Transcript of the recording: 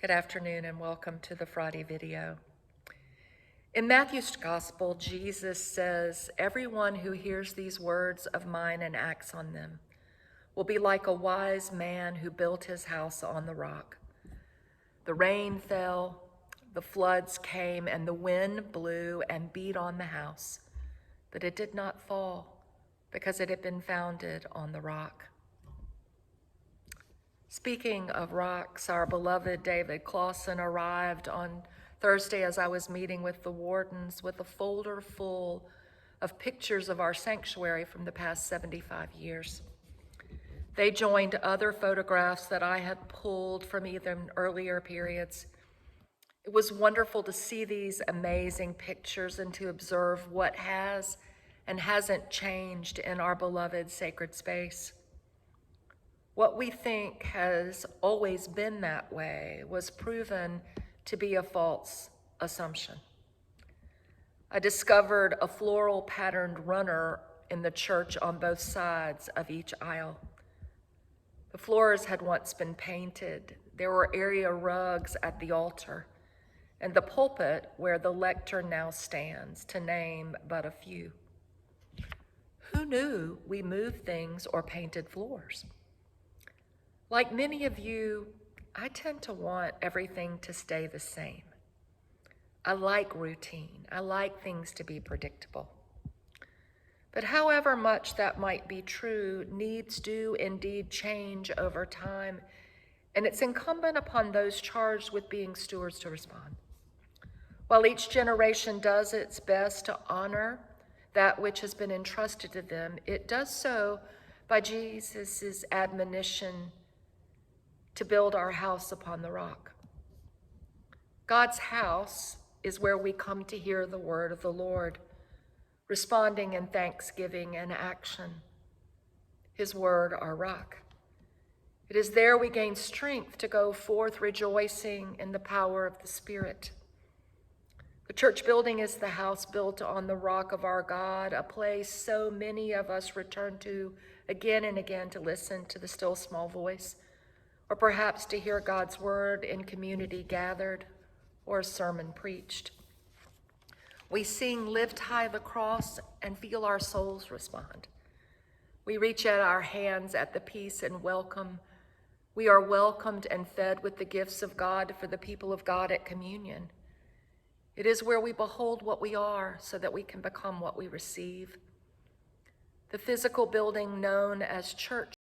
Good afternoon and welcome to the Friday video. In Matthew's Gospel, Jesus says, "Everyone who hears these words of mine and acts on them will be like a wise man who built his house on the rock. The rain fell, the floods came, and the wind blew and beat on the house, but it did not fall because it had been founded on the rock." Speaking of rocks, our beloved David Clausen arrived on Thursday as I was meeting with the wardens with a folder full of pictures of our sanctuary from the past 75 years. They joined other photographs that I had pulled from even earlier periods. It was wonderful to see these amazing pictures and to observe what has and hasn't changed in our beloved sacred space. What we think has always been that way was proven to be a false assumption. I discovered a floral patterned runner in the church on both sides of each aisle. The floors had once been painted. There were area rugs at the altar and the pulpit where the lector now stands, to name but a few. Who knew we moved things or painted floors? Like many of you, I tend to want everything to stay the same. I like routine. I like things to be predictable. But however much that might be true, needs do indeed change over time, and it's incumbent upon those charged with being stewards to respond. While each generation does its best to honor that which has been entrusted to them, it does so by Jesus' admonition to build our house upon the rock. God's house is where we come to hear the word of the Lord, responding in thanksgiving and action. His word, our rock. It is there we gain strength to go forth rejoicing in the power of the Spirit. The church building is the house built on the rock of our God, a place so many of us return to again and again to listen to the still small voice, or perhaps to hear God's word in community gathered or a sermon preached. We sing "Lift High the Cross" and feel our souls respond. We reach out our hands at the peace and welcome. We are welcomed and fed with the gifts of God for the people of God at communion. It is where we behold what we are so that we can become what we receive. The physical building known as church